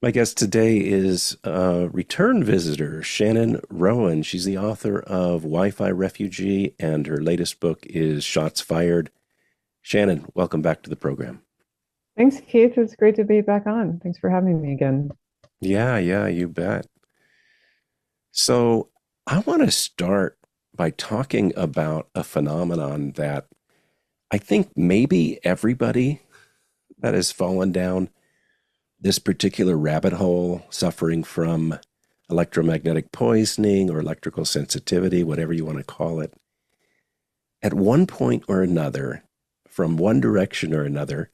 My guest today is a return visitor, Shannon Rowan. She's the author of Wi-Fi Refugee, and her latest book is Shots Fired. Shannon, welcome back to the program. Thanks, Keith. It's great to be back on. Thanks for having me again. Yeah, you bet. So I want to start by talking about a phenomenon that I think maybe everybody that has fallen down this particular rabbit hole, suffering from electromagnetic poisoning or electrical sensitivity, whatever you want to call it, at one point or another, from one direction or another,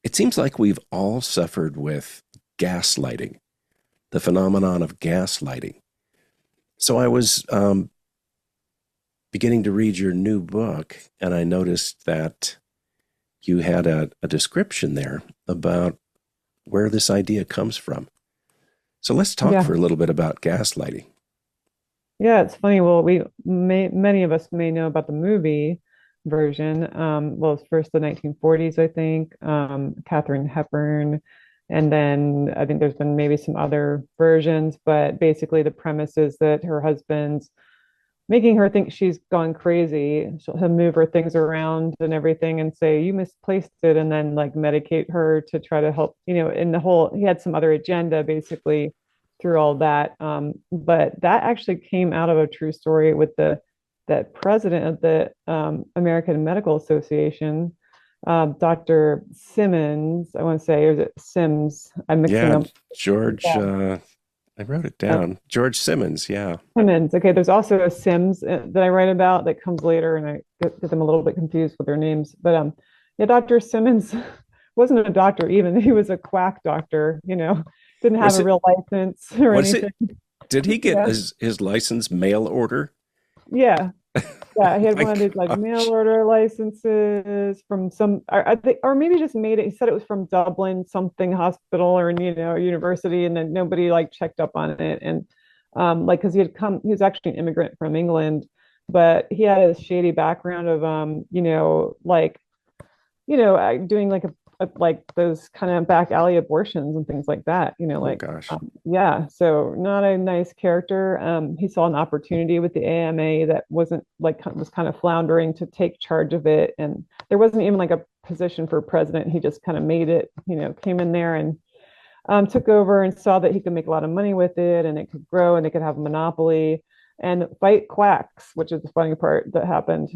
it seems like we've all suffered with gaslighting, the phenomenon of gaslighting. So I was beginning to read your new book, and I noticed that you had a description there about where this idea comes from. So let's talk Yeah, for a little bit about gaslighting. yeah, it's funny. Well, many of us may know about the movie version. Well, it's first the 1940s, I think. Katharine Hepburn, and then I think there's been maybe some other versions, but basically the premise is that her husband's making her think she's gone crazy. He'll move her things around and everything and say, you misplaced it, and then like medicate her to try to help, in the whole, he had some other agenda basically through all that. But that actually came out of a true story with that president of the American Medical Association, Dr. Simmons, I want to say, or is it Sims? I'm mixing Yeah, them. George, Yeah. I wrote it down. George Simmons, yeah. Simmons. Okay, there's also a Sims that I write about that comes later, and I get them a little bit confused with their names. But yeah, Dr. Simmons wasn't a doctor even. He was a quack doctor, didn't have Was a it, real license or was it, anything. did he get Yeah. his license mail order? Yeah. Yeah, he had My one of these like mail gosh. order licenses from some, I think, or maybe just made it. He said it was from Dublin something hospital or university, and then nobody like checked up on it. And like because he was actually an immigrant from England, but he had a shady background of like doing like like those kind of back alley abortions and things like that, Oh gosh. yeah, so not a nice character. He saw an opportunity with the AMA that wasn't like was kind of floundering to take charge of it, and there wasn't even like a position for president. He just kind of made it, came in there and took over and saw that he could make a lot of money with it and it could grow and they could have a monopoly and fight quacks, which is the funny part that happened.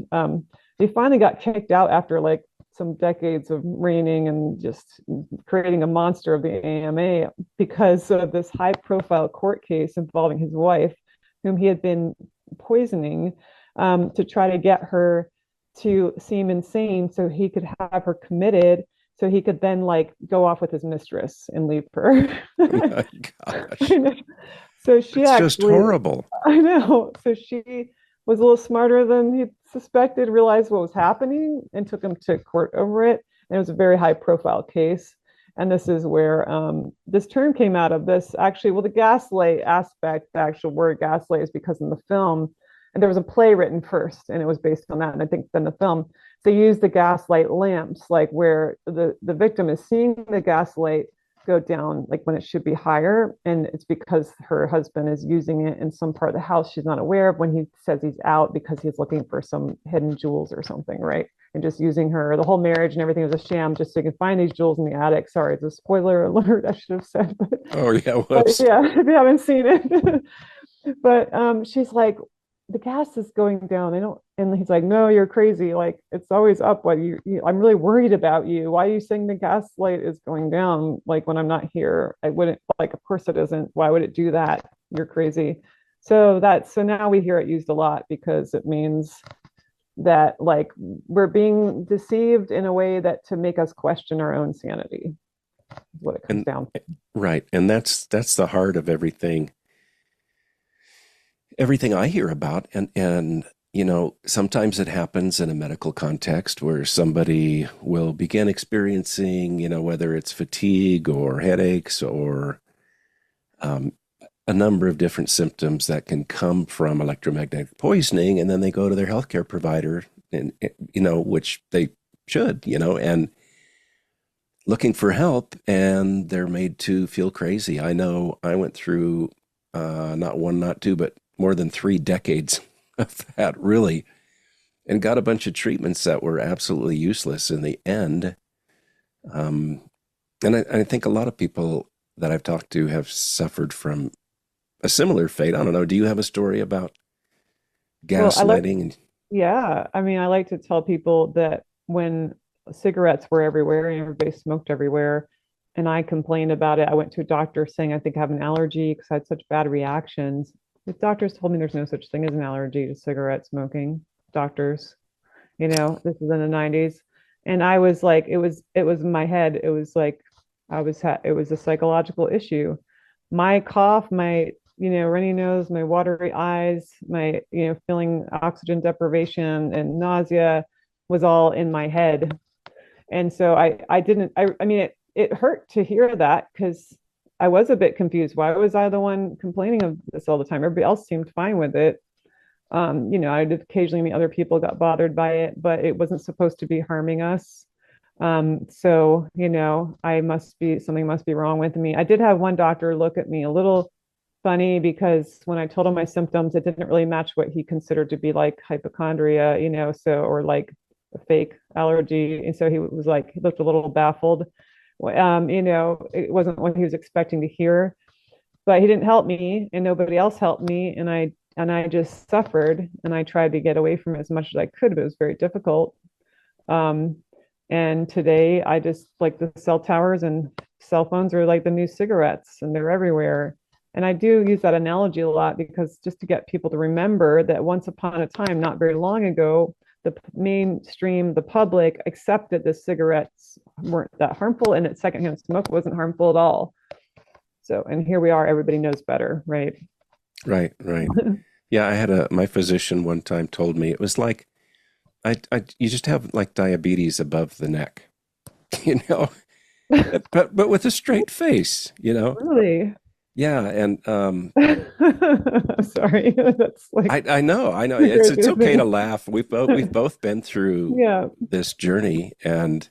They finally got kicked out after like some decades of reigning and just creating a monster of the AMA because of this high profile court case involving his wife, whom he had been poisoning to try to get her to seem insane so he could have her committed so he could then like go off with his mistress and leave her. My gosh. So she That's just actually, horrible. I know, so she was a little smarter than he suspected, realized what was happening, and took him to court over it. And it was a very high profile case. And this is where this term came out of this actually. Well, the gaslight aspect, the actual word gaslight, is because in the film, and there was a play written first, and it was based on that. And I think then the film, they used the gaslight lamps, like where the victim is seeing the gaslight go down, like when it should be higher. And it's because her husband is using it in some part of the house she's not aware of when he says he's out because he's looking for some hidden jewels or something, right? And just using her, the whole marriage and everything was a sham just so he can find these jewels in the attic. Sorry, it's a spoiler alert, I should have said. Oh yeah, But whoops. yeah, if you haven't seen it. But she's like, the gas is going down. I don't, and he's like, no, you're crazy. Like it's always up. What I'm really worried about you. Why are you saying the gas light is going down? Like when I'm not here, I wouldn't like, of course it isn't. Why would it do that? You're crazy. So now we hear it used a lot because it means that like we're being deceived in a way that to make us question our own sanity is what it comes And down to. right, and that's the heart of everything I hear about. And sometimes it happens in a medical context where somebody will begin experiencing, whether it's fatigue or headaches or um, a number of different symptoms that can come from electromagnetic poisoning, and then they go to their healthcare provider, and which they should, and looking for help and they're made to feel crazy. I know I went through not one, not two, but more than 3 decades of that, really, and got a bunch of treatments that were absolutely useless in the end. Um, and I think a lot of people that I've talked to have suffered from a similar fate. I don't know. Do you have a story about Well, I like, gaslighting? And yeah, I mean, I like to tell people that when cigarettes were everywhere and everybody smoked everywhere, and I complained about it, I went to a doctor saying I think I have an allergy because I had such bad reactions. The doctors told me there's no such thing as an allergy to cigarette smoking. Doctors, this is in the 90s. And I was like, it was in my head. It was like it was a psychological issue. My cough, my, runny nose, my watery eyes, my, feeling oxygen deprivation and nausea was all in my head. And so I didn't, I mean, it hurt to hear that because I was a bit confused. Why was I the one complaining of this all the time? Everybody else seemed fine with it. I did occasionally meet other people got bothered by it, but it wasn't supposed to be harming us. So, I must be, something must be wrong with me. I did have one doctor look at me a little funny because when I told him my symptoms, it didn't really match what he considered to be like hypochondria, or like a fake allergy. And so he was like, he looked a little baffled. It wasn't what he was expecting to hear, but he didn't help me and nobody else helped me. And I just suffered and I tried to get away from it as much as I could, but it was very difficult. Um, and today I just like the cell towers and cell phones are like the new cigarettes and they're everywhere. And I do use that analogy a lot because just to get people to remember that once upon a time, not very long ago, the mainstream, the public accepted the cigarettes weren't that harmful and that secondhand smoke wasn't harmful at all. So, and here we are, everybody knows better, right? right, right. Yeah, I had my physician one time told me it was like you just have like diabetes above the neck, you know, but with a straight face, you know. Really? Yeah, and Sorry, that's like I know. trigger It's okay to soothing. laugh. We've both been through Yeah, this journey, and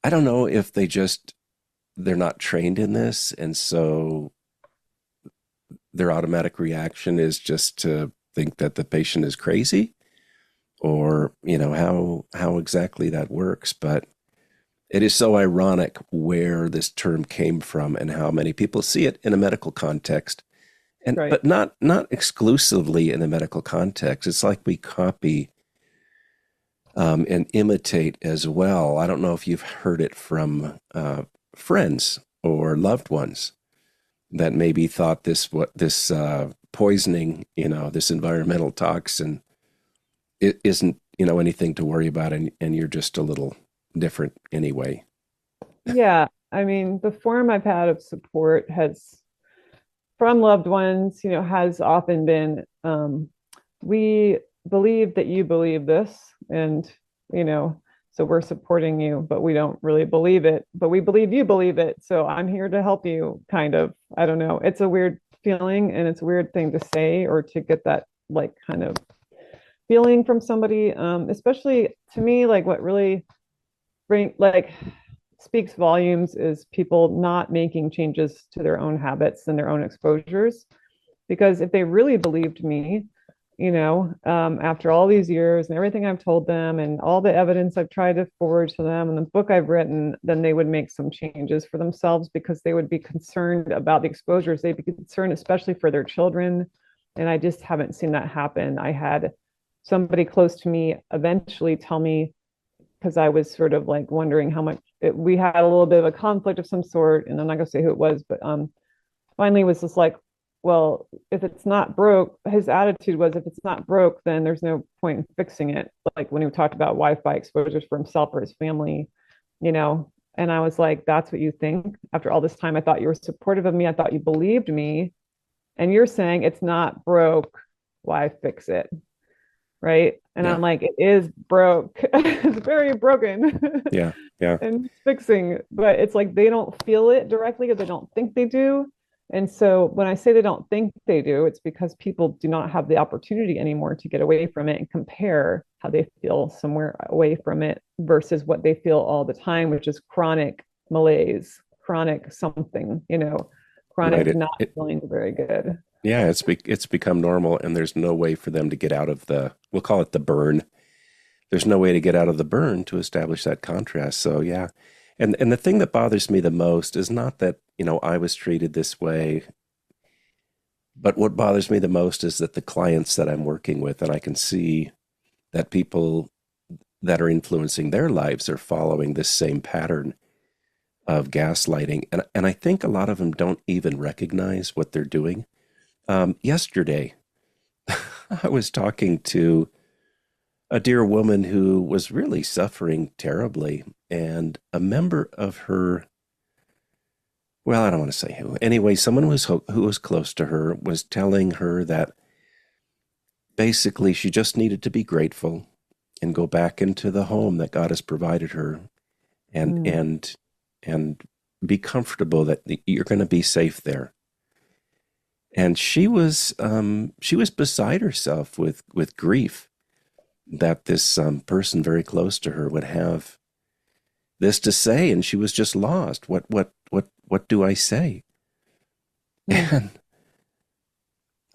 I don't know if they're not trained in this, and so their automatic reaction is just to think that the patient is crazy, or how exactly that works. But it is so ironic where this term came from and how many people see it in a medical context, and right. but not exclusively in a medical context. It's like we copy and imitate as well. I don't know if you've heard it from friends or loved ones that maybe thought this poisoning, this environmental toxin, it isn't anything to worry about, and you're just a little different anyway. Yeah, I mean, the form I've had of support has from loved ones, has often been, we believe that you believe this, and you know, so we're supporting you, but we don't really believe it, but we believe you believe it. So I'm here to help you, kind of. I don't know. It's a weird feeling and it's a weird thing to say or to get that like kind of feeling from somebody, especially to me, like what really speaks volumes is people not making changes to their own habits and their own exposures. Because if they really believed me, after all these years and everything I've told them and all the evidence I've tried to forward to them and the book I've written, then they would make some changes for themselves because they would be concerned about the exposures. They'd be concerned, especially for their children. And I just haven't seen that happen. I had somebody close to me eventually tell me, because I was sort of like wondering how much we had a little bit of a conflict of some sort, and I'm not gonna say who it was, but finally was just like, well, if it's not broke, his attitude was if it's not broke, then there's no point in fixing it. Like when he talked about Wi-Fi exposures for himself or his family, and I was like, that's what you think after all this time? I thought you were supportive of me. I thought you believed me, and you're saying it's not broke. Why fix it? Right? And Yeah, I'm like, it is broke. It's very broken. yeah, yeah, And fixing, but it's like they don't feel it directly or they don't think they do. And so when I say they don't think they do, it's because people do not have the opportunity anymore to get away from it and compare. how they feel somewhere away from it versus what they feel all the time, which is chronic malaise, chronic something, Right. chronic not feeling very good. Yeah, it's become normal, and there's no way for them to get out of the, we'll call it the burn. There's no way to get out of the burn to establish that contrast. So yeah. And the thing that bothers me the most is not that, I was treated this way, but what bothers me the most is that the clients that I'm working with, and I can see that people that are influencing their lives are following this same pattern of gaslighting. And I think a lot of them don't even recognize what they're doing. Yesterday, I was talking to a dear woman who was really suffering terribly, and a member of her, well, I don't want to say who. Anyway, someone who was close to her was telling her that basically she just needed to be grateful and go back into the home that God has provided her, and Mm. and and be comfortable that you're going to be safe there. And she was beside herself with grief that this person very close to her would have this to say, and she was just lost. What do I say? Mm. And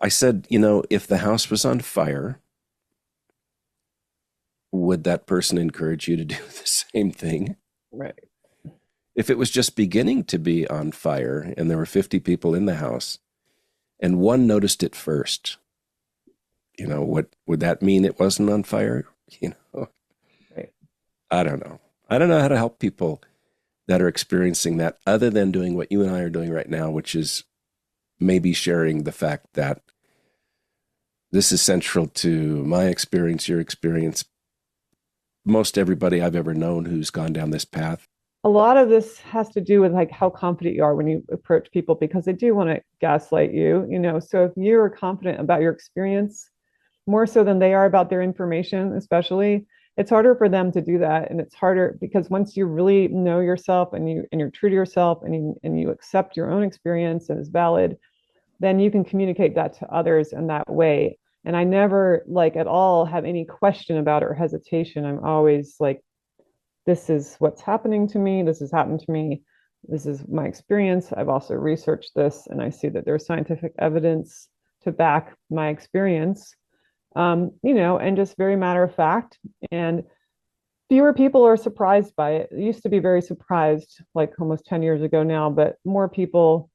I said, if the house was on fire, would that person encourage you to do the same thing? Right. If it was just beginning to be on fire and there were 50 people in the house and one noticed it first, what would that mean? It wasn't on fire? You know, Right. I don't know. I don't know how to help people that are experiencing that other than doing what you and I are doing right now, which is maybe sharing the fact that this is central to my experience, your experience, most everybody I've ever known who's gone down this path. A lot of this has to do with like how confident you are when you approach people because they do want to gaslight you. So if you're confident about your experience more so than they are about their information, especially, it's harder for them to do that. And it's harder because once you really know yourself and you're true to yourself and you accept your own experience as valid, then you can communicate that to others in that way. And I never like at all have any question about it or hesitation. I'm always like, this is what's happening to me. This has happened to me. This is my experience. I've also researched this and I see that there's scientific evidence to back my experience, and just very matter of fact. And fewer people are surprised by it. It used to be very surprised, like almost 10 years ago now, but more people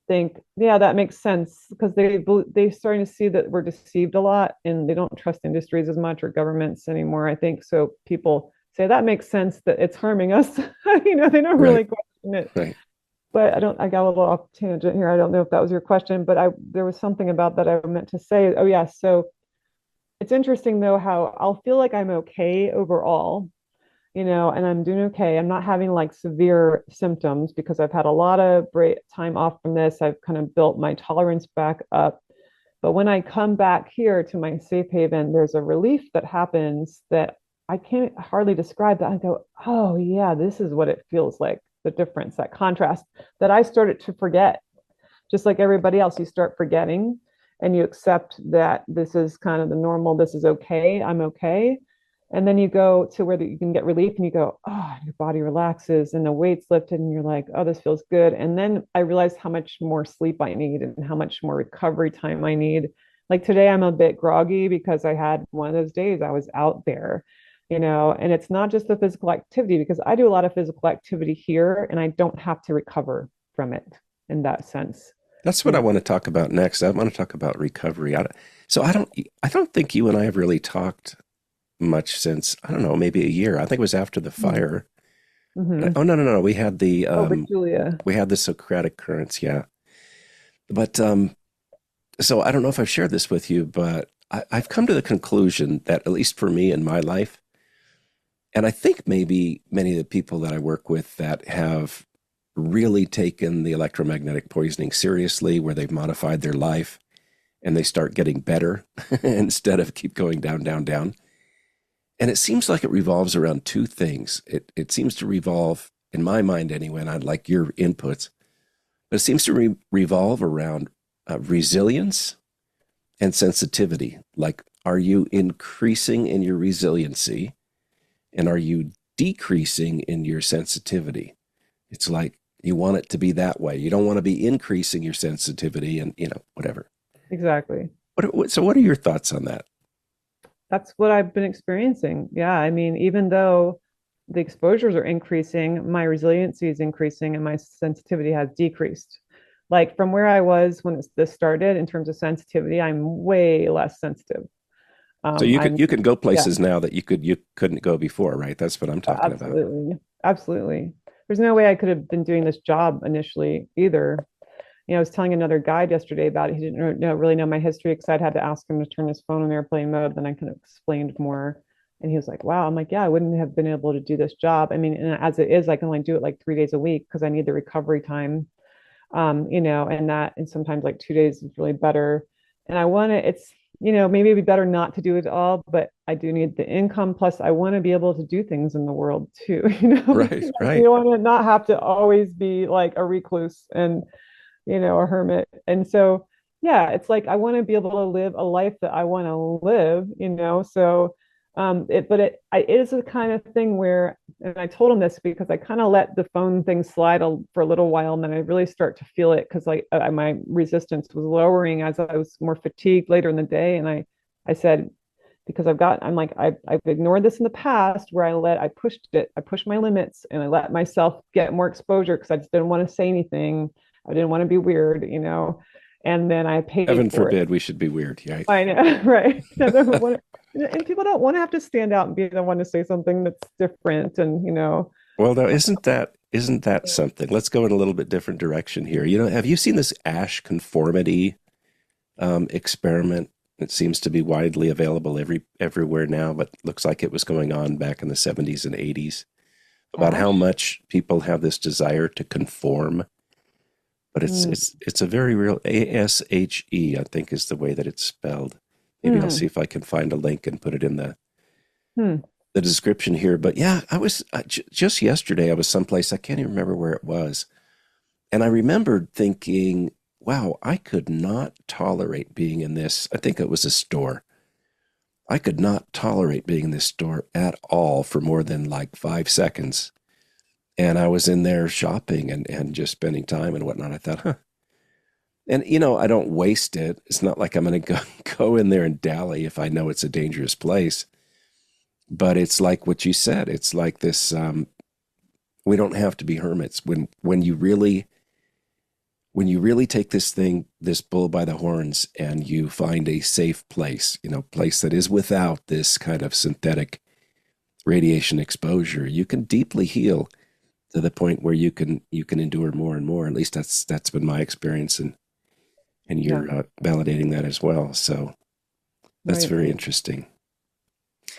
think, yeah, that makes sense because they starting to see that we're deceived a lot and they don't trust industries as much or governments anymore. I think so. People say that makes sense that it's harming us. They don't Right, really question it. right. But I got a little off tangent here. I don't know if that was your question, but there was something about that I meant to say. Oh yeah, so it's interesting though how I'll feel like I'm okay overall, and I'm doing okay. I'm not having like severe symptoms because I've had a lot of break time off from this. I've kind of built my tolerance back up. But when I come back here to my safe haven, there's a relief that happens that I can't hardly describe that. I go, oh yeah, this is what it feels like, the difference, that contrast that I started to forget. Just like everybody else, you start forgetting and you accept that this is kind of the normal, this is okay, I'm okay. And then you go to where you can get relief and you go, oh, your body relaxes and the weight's lifted and you're like, oh, this feels good. And then I realized how much more sleep I need and how much more recovery time I need. Like today, I'm a bit groggy because I had one of those days I was out there, and it's not just the physical activity because I do a lot of physical activity here and I don't have to recover from it in that sense. That's You what I know, want to talk about next. I want to talk about recovery. So I don't think you and I have really talked much since, I don't know, maybe a year. I think it was after the fire. mm-hmm. Oh no, no, no. Oh, but Julia. We had the Socratic currents, yeah. But so I don't know if I've shared this with you, but I've come to the conclusion that at least for me in my life, and I think maybe many of the people that I work with that have really taken the electromagnetic poisoning seriously, where they've modified their life and they start getting better instead of keep going down, down, down. And it seems like it revolves around two things. It seems to revolve, in my mind anyway, and I'd like your inputs, but it seems to revolve around resilience and sensitivity. Like Are you increasing in your resiliency and are you decreasing in your sensitivity? It's like you want it to be that way. You don't want to be increasing your sensitivity and, whatever. Exactly. So what are your thoughts on that? That's what I've been experiencing. Yeah. I mean, even though the exposures are increasing, my resiliency is increasing and my sensitivity has decreased. Like from where I was when this started in terms of sensitivity, I'm way less sensitive. So you could I'm, you can go yeah, places now that you couldn't go before, right? That's what I'm talking about. absolutely. Absolutely. There's no way I could have been doing this job initially either. I was telling another guide yesterday about it. He didn't really know my history because I'd had to ask him to turn his phone on airplane mode. Then I kind of explained more. And he was like, wow. I'm like, yeah, I wouldn't have been able to do this job. I mean, and as it is, I can only do it like 3 days a week because I need the recovery time. And sometimes like 2 days is really better. And I want to, it's, maybe it'd be better not to do it all, but I do need the income. Plus, I want to be able to do things in the world too, Right, because you right. don't want to not have to always be like a recluse and a hermit. And so, yeah, it's like I want to be able to live a life that I want to live. So, it is a kind of thing where, and I told him this because I kind of let the phone thing slide for a little while, and then I really start to feel it because like my resistance was lowering as I was more fatigued later in the day, and I said, because I'm like I've ignored this in the past where I pushed my limits and I let myself get more exposure because I just didn't want to say anything. I didn't want to be weird. And then I paid Heaven for it. forbid we should be weird, right? I know, right? And people don't want to have to stand out and be the one to say something that's different, and. Well, now isn't that something? Let's go in a little bit different direction here. Have you seen this ash conformity experiment? It seems to be widely available everywhere now, but looks like it was going on back in the 70s and 80s about how Ash. much people have this desire to conform. But it's Mm. it's it's a very real ASHE, I think is the way that it's spelled. Maybe I'll see Mm. if I can find a link and put it in Mm. the description here. But yeah, I was just yesterday. I was someplace I can't even remember where it was, and I remembered thinking, "Wow, I could not tolerate being in this." I think it was a store. I could not tolerate being in this store at all for more than like 5 seconds. And I was in there shopping and just spending time and whatnot. I thought, huh. And I don't waste it. It's not like I'm going to go go in there and dally if I know it's a dangerous place. But it's like what you said. It's like this. We don't have to be hermits when you really take this bull by the horns, and you find a safe place, place that is without this kind of synthetic radiation exposure. You can deeply heal to the point where you can endure more and more. At least that's been my experience, and Yeah. you're validating that as well. So that's Right. very interesting.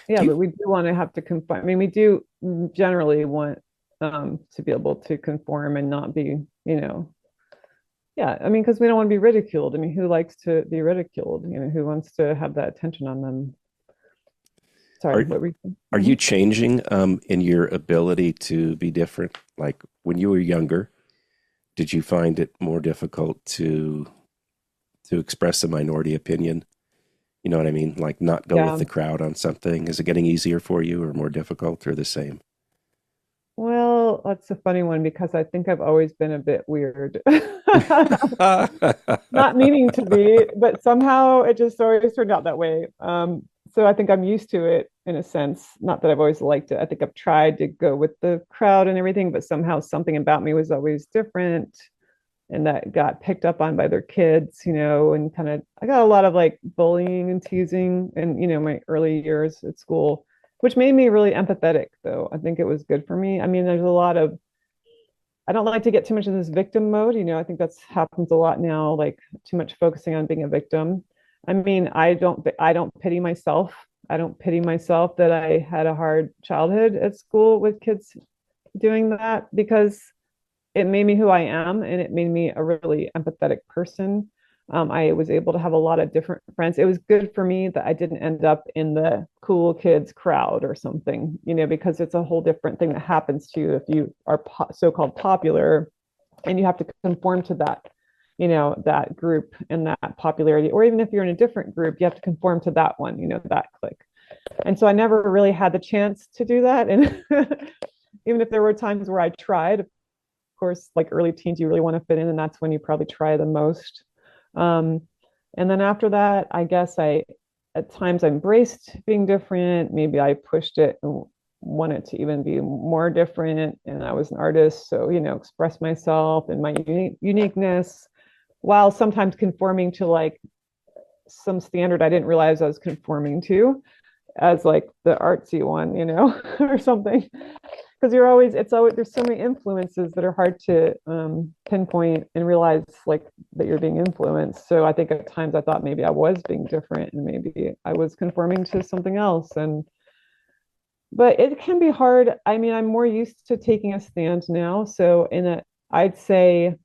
Yeah, Do you but we do want to have to conform. I mean, we do generally want to be able to conform and not be. Yeah, I mean, because we don't want to be ridiculed. I mean, who likes to be ridiculed? Who wants to have that attention on them? Sorry, are what were you saying? are you changing in your ability to be different? Like when you were younger, did you find it more difficult to express a minority opinion? You know what I mean? Like not go with Yeah. the crowd on something. Is it getting easier for you or more difficult or the same? Well, that's a funny one because I think I've always been a bit weird. Not meaning to be, but somehow it just always turned out that way. So I think I'm used to it in a sense. Not that I've always liked it. I think I've tried to go with the crowd and everything, but somehow something about me was always different. And that got picked up on by their kids, and kind of, I got a lot of like bullying and teasing and, my early years at school, which made me really empathetic, though. I think it was good for me. I mean, there's a lot of, I don't like to get too much in this victim mode. I think that's happens a lot now, like too much focusing on being a victim. I mean, I don't pity myself. I don't pity myself that I had a hard childhood at school with kids doing that because it made me who I am and it made me a really empathetic person. I was able to have a lot of different friends. It was good for me that I didn't end up in the cool kids crowd or something, because it's a whole different thing that happens to you if you are so-called popular and you have to conform to that. that group and that popularity. Or even if you're in a different group, you have to conform to that one, that clique. And so I never really had the chance to do that. And even if there were times where I tried, of course, like early teens, you really want to fit in, and that's when you probably try the most. Um, and then after that, I guess at times I embraced being different. Maybe I pushed it and wanted to even be more different. And I was an artist, so, express myself and my uniqueness while sometimes conforming to like some standard I didn't realize I was conforming to as like the artsy one, or something. Because it's always, there's so many influences that are hard to pinpoint and realize like that you're being influenced. So I think at times I thought maybe I was being different and maybe I was conforming to something else. But it can be hard. I mean, I'm more used to taking a stand now. So I'd say,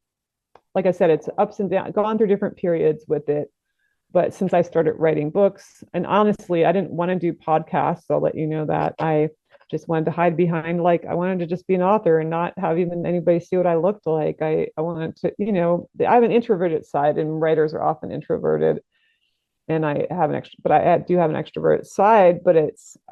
like I said, it's ups and downs, gone through different periods with it. But since I started writing books, and honestly, I didn't want to do podcasts. I'll let you know that. I just wanted to hide behind, like, I wanted to just be an author and not have even anybody see what I looked like. I wanted to, I have an introverted side, and writers are often introverted. And I have but I do have an extroverted side, but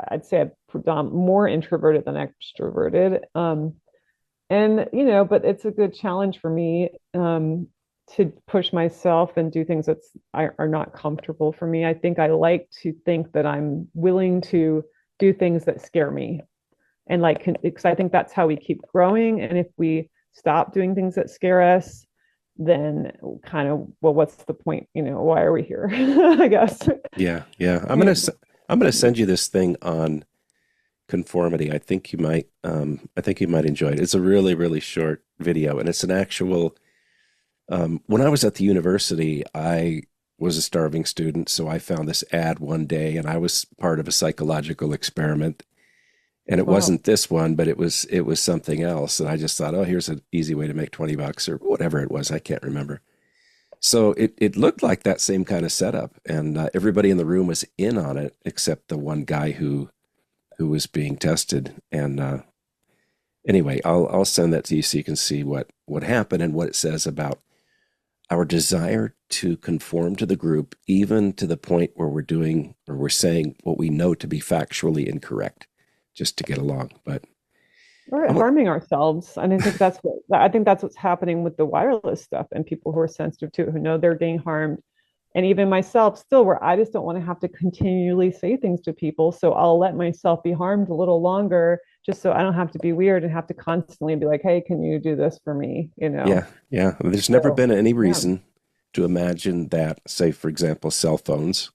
I'd say I'm more introverted than extroverted. And but it's a good challenge for me to push myself and do things are not comfortable for me. I think I like to think that I'm willing to do things that scare me, and like because I think that's how we keep growing. And if we stop doing things that scare us, then kind of, well, what's the point? Why are we here? I guess. Yeah, yeah. Yeah. I'm gonna send you this thing on conformity. I think you might enjoy it. It's a really, really short video, and it's an actual. When I was at the university, I was a starving student, so I found this ad one day, and I was part of a psychological experiment. And it Wow. wasn't this one, but it was something else. And I just thought, oh, here's an easy way to make $20 or whatever it was. I can't remember. So it looked like that same kind of setup, and everybody in the room was in on it except the one guy who was being tested. And anyway, I'll send that to you so you can see what happened and what it says about our desire to conform to the group, even to the point where we're saying what we know to be factually incorrect, just to get along. But Or I want, harming ourselves. And I think that's what's happening with the wireless stuff, and people who are sensitive to it, who know they're being harmed. And even myself still, where I just don't want to have to continually say things to people. So I'll let myself be harmed a little longer just so I don't have to be weird and have to constantly be like, hey, can you do this for me? yeah, yeah. There's never So been any yeah. reason to imagine that, say, for example, cell phones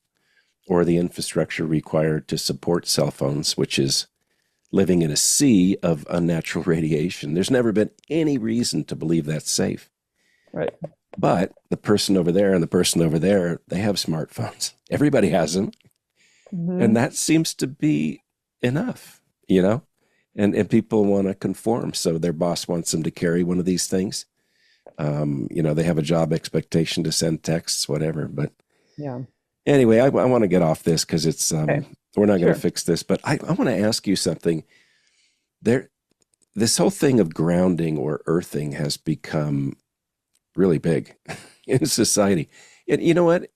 or the infrastructure required to support cell phones, which is living in a sea of unnatural radiation. There's never been any reason to believe that's safe. Right. But the person over there and the person over there, they have smartphones. Everybody has them. And Hmm. that seems to be enough, you know? And people want to conform. So their boss wants them to carry one of these things. They have a job expectation to send texts, whatever. But Yeah. anyway, I want to get off this because Okay. we're not going to Sure. fix this. But I want to ask you something. There, this whole thing of grounding or earthing has become really big in society. And you know what?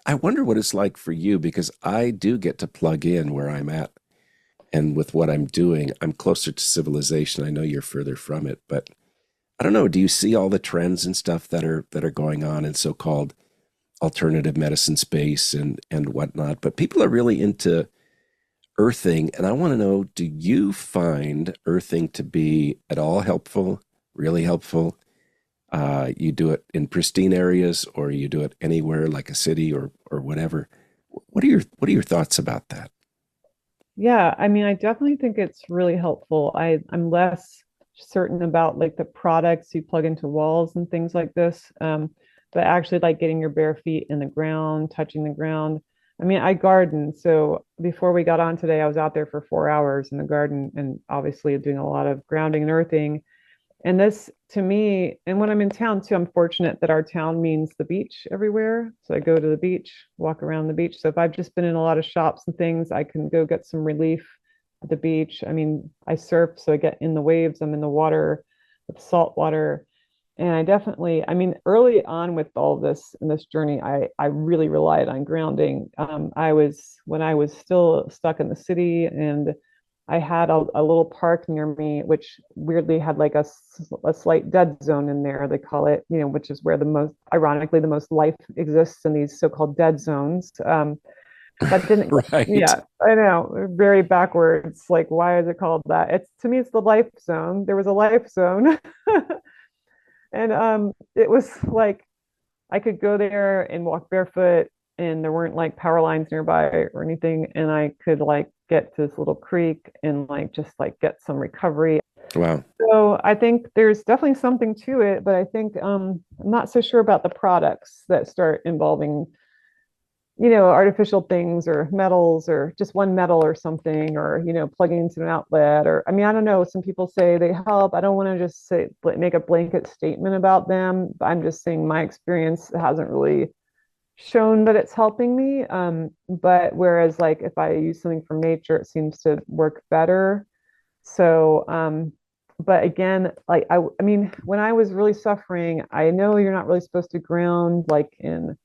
I wonder what it's like for you because I do get to plug in where I'm at and with what I'm doing. I'm closer to civilization. I know you're further from it, but I don't know. Do you see all the trends and stuff that are going on in so-called alternative medicine space and whatnot? But people are really into earthing, and I want to know: do you find earthing to be at all helpful? Really helpful? You do it in pristine areas, or you do it anywhere like a city or whatever. What are your thoughts about that? Yeah, I mean, I definitely think it's really helpful. I'm less certain about like the products you plug into walls and things like this. But actually like getting your bare feet in the ground, touching the ground. I mean, I garden. So before we got on today, I was out there for 4 hours in the garden and obviously doing a lot of grounding and earthing. And this to me, and when I'm in town too, I'm fortunate that our town means the beach everywhere. So I go to the beach, walk around the beach. So if I've just been in a lot of shops and things, I can go get some relief at the beach. I mean, I surf, so I get in the waves, I'm in the water, with salt water. And I definitely, I mean, early on with all this in this journey, I really relied on grounding. When I was still stuck in the city, and I had a little park near me, which weirdly had like a slight dead zone in there, they call it, which is where ironically, the most life exists in these so-called dead zones. That didn't, Right. yeah, I know, very backwards. Like, why is it called that? To me, it's the life zone. There was a life zone. And it was like I could go there and walk barefoot, and there weren't like power lines nearby or anything, and I could like get to this little creek and like just like get some recovery. Wow. So I think there's definitely something to it, but I think I'm not so sure about the products that start involving artificial things or metals or just one metal or something, or, plugging into an outlet. Or, I mean, I don't know. Some people say they help. I don't want to just say, make a blanket statement about them. I'm just saying my experience hasn't really shown that it's helping me. But whereas, like, if I use something from nature, it seems to work better. So, but again, like, I mean, when I was really suffering, I know you're not really supposed to ground like in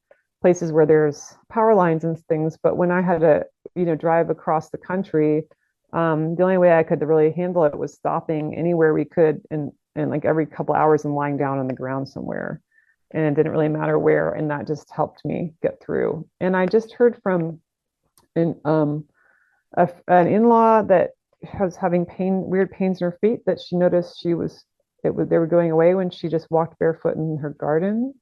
places where there's power lines and things. But when I had to, drive across the country, the only way I could really handle it was stopping anywhere we could, and like every couple hours and lying down on the ground somewhere. And it didn't really matter where, and that just helped me get through. And I just heard from an an in-law that was having weird pains in her feet, that she noticed they were going away when she just walked barefoot in her garden.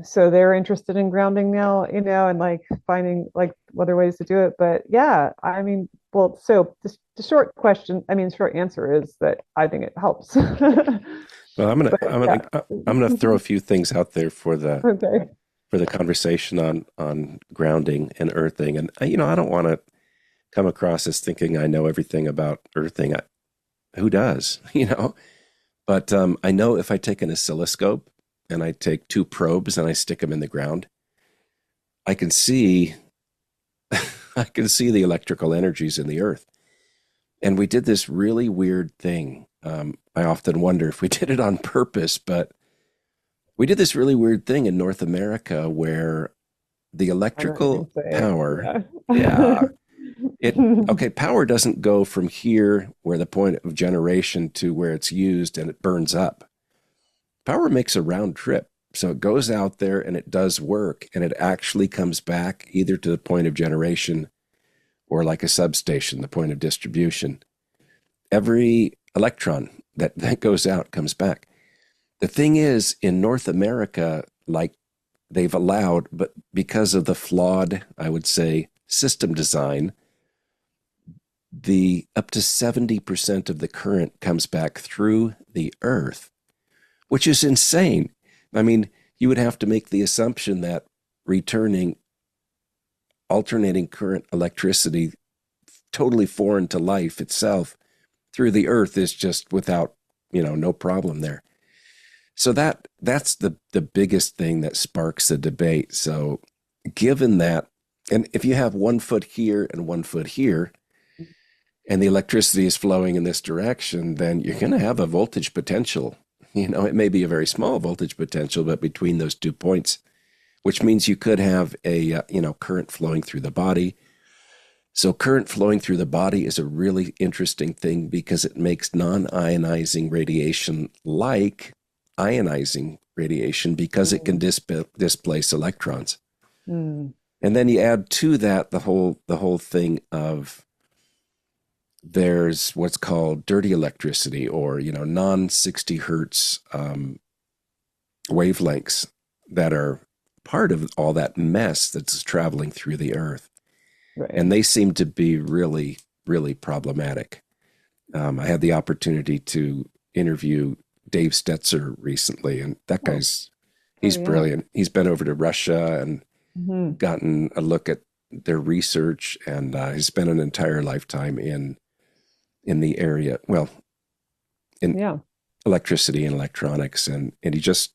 So they're interested in grounding now, and like finding like other ways to do it. But yeah, I mean, well, so the short question, I mean, short answer is that I think it helps. Well, But yeah. I'm gonna throw a few things out there Okay. for the conversation on grounding and earthing. And I don't want to come across as thinking I know everything about earthing. Who does? But I know if I take an oscilloscope and I take two probes and I stick them in the ground, I can see I can see the electrical energies in the earth. And we did this really weird thing. I often wonder if we did it on purpose, but we did this really weird thing in North America where the I know you're gonna electrical say. power, Yeah. yeah, okay, power doesn't go from here where the point of generation to where it's used and it burns up. Power makes a round trip. So it goes out there and it does work and it actually comes back either to the point of generation or like a substation, the point of distribution. Every electron that goes out comes back. The thing is, in North America, like they've allowed, but because of the flawed, I would say, system design, the up to 70% of the current comes back through the earth, which is insane. I mean, you would have to make the assumption that returning alternating current electricity totally foreign to life itself through the earth is just without, no problem there. So that's the biggest thing that sparks the debate. So given that, and if you have 1 foot here and 1 foot here, and the electricity is flowing in this direction, then you're going to have a voltage potential. It may be a very small voltage potential, but between those 2 points, which means you could have a current flowing through the body. So current flowing through the body is a really interesting thing because it makes non-ionizing radiation like ionizing radiation because it can Mm, displace electrons. mm, And then you add to that the whole thing of there's what's called dirty electricity or non 60 hertz wavelengths that are part of all that mess that's traveling through the earth, right. and they seem to be really really problematic. I had the opportunity to interview Dave Stetzer recently, and that Oh, guy's oh he's yeah. brilliant. He's been over to Russia and Hmm. gotten a look at their research, and he's spent an entire lifetime in the area. Well, in Yeah. electricity and electronics, and he just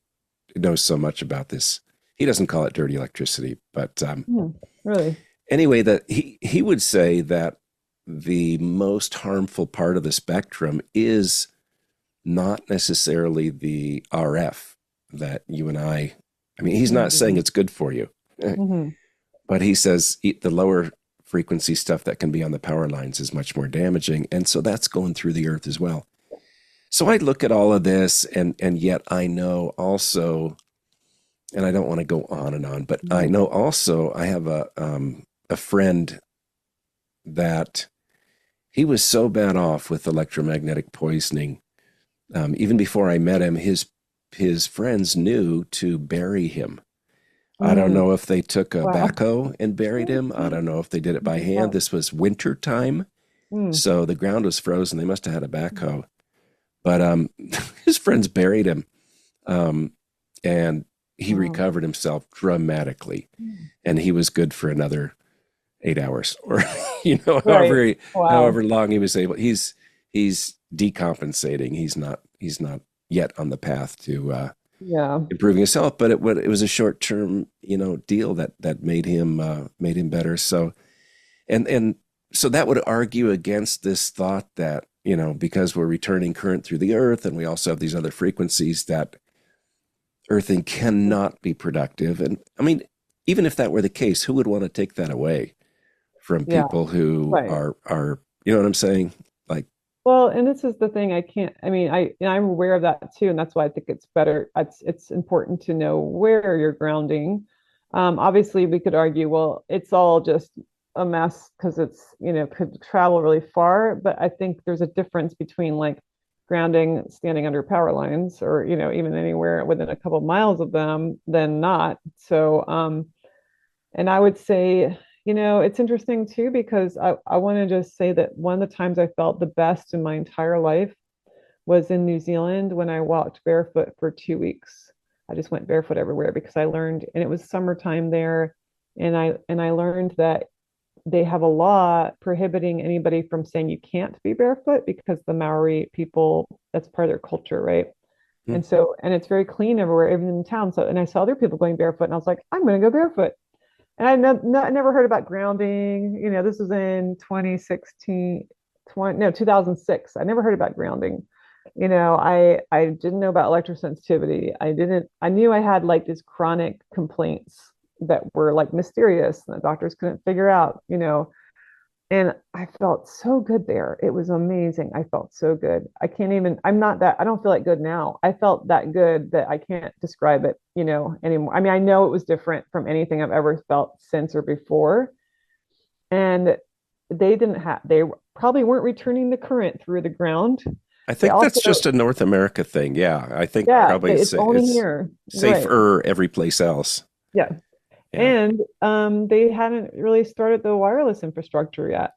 knows so much about this. He doesn't call it dirty electricity, but Hmm. Really? anyway, that he would say that the most harmful part of the spectrum is not necessarily the RF that you and I mean, he's not saying Mm-hmm. it's good for you, Mm-hmm. but he says the lower frequency stuff that can be on the power lines is much more damaging. And so that's going through the earth as well. So I look at all of this, and yet I know also, and I don't want to go on, but I Mm-hmm. know also I have a friend that he was so bad off with electromagnetic poisoning. Even before I met him, his friends knew to bury him. I don't Mm. know if they took a Wow. backhoe and buried him. I don't know if they did it by hand. Wow. This was winter time, Mm. so the ground was frozen. They must have had a backhoe, but his friends buried him, um, and he Wow. recovered himself dramatically, Mm. and he was good for another 8 hours, or Right. Wow. however long he was able. He's decompensating. He's not yet on the path to Yeah. improving his health, but it was a short term deal that made him better. So and so that would argue against this thought that because we're returning current through the earth and we also have these other frequencies that earthing cannot be productive. And I mean, even if that were the case, who would want to take that away from Yeah. people who Right. are you know what I'm saying? Like, Well, and this is the thing. I mean, I'm aware of that too, and that's why I think it's better. It's important to know where you're grounding. Obviously, we could argue, well, it's all just a mess because could travel really far. But I think there's a difference between like grounding, standing under power lines, or even anywhere within a couple miles of them, than not. So, and I would say, it's interesting too, because I want to just say that one of the times I felt the best in my entire life was in New Zealand when I walked barefoot for 2 weeks. I just went barefoot everywhere because I learned, and it was summertime there, and I learned that they have a law prohibiting anybody from saying you can't be barefoot because the Maori people, that's part of their culture, right? hmm, And it's very clean everywhere, even in town. So, and I saw other people going barefoot, and I was like, I'm going to go barefoot. And I never heard about grounding. This was in 2016, 2006. I never heard about grounding. I didn't know about electrosensitivity. I knew I had like these chronic complaints that were like mysterious and the doctors couldn't figure out. And I felt so good there. It was amazing. I felt so good. I don't feel like good now. I felt that good that I can't describe it anymore. I mean, I know it was different from anything I've ever felt since or before. And they probably weren't returning the current through the ground. I They think also, that's just a North America thing. Yeah, I think yeah, probably it's only it's here. Right. safer every place else. Yeah. Yeah. And they hadn't really started the wireless infrastructure yet.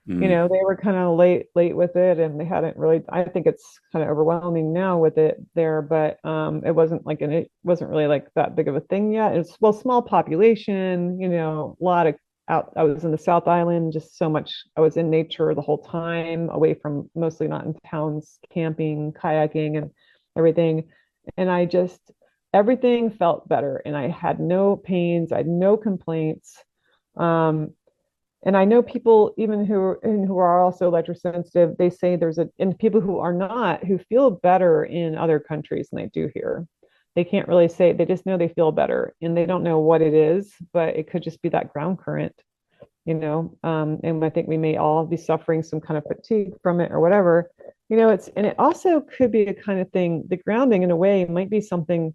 Mm. They were kind of late with it, and they hadn't really. I think it's kind of overwhelming now with it there, but it wasn't really like that big of a thing yet. It's, well, small population, a lot of out. I was in the South Island, just so much. I was in nature the whole time, away from, mostly not in towns, camping, kayaking, and everything. And everything felt better, and I had no pains, I had no complaints. Um, and I know people even who are also electrosensitive, they say and people who are not, who feel better in other countries than they do here. They can't really say, they just know they feel better and they don't know what it is, but it could just be that ground current. And I think we may all be suffering some kind of fatigue from it or whatever. And it also could be a kind of thing, the grounding in a way might be something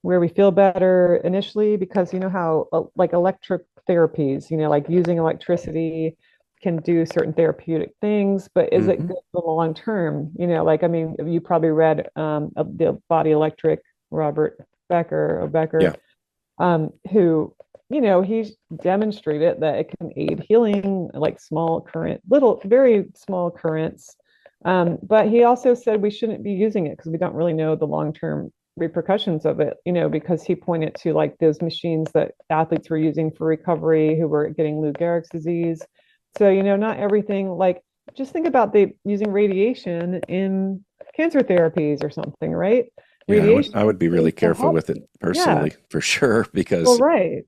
where we feel better initially, because how like electric therapies, like using electricity can do certain therapeutic things, but is it Hmm. good for the long term? Like, I mean, you probably read of the Body Electric, Robert Yeah. Becker, who he's demonstrated that it can aid healing, like little very small currents. But he also said we shouldn't be using it because we don't really know the long-term repercussions of it, because he pointed to like those machines that athletes were using for recovery who were getting Lou Gehrig's disease. So, not everything, like, just think about the using radiation in cancer therapies or something, right? Yeah, Radiation I would be really seems to careful help with it you. Yeah. personally, for sure, Well, because right.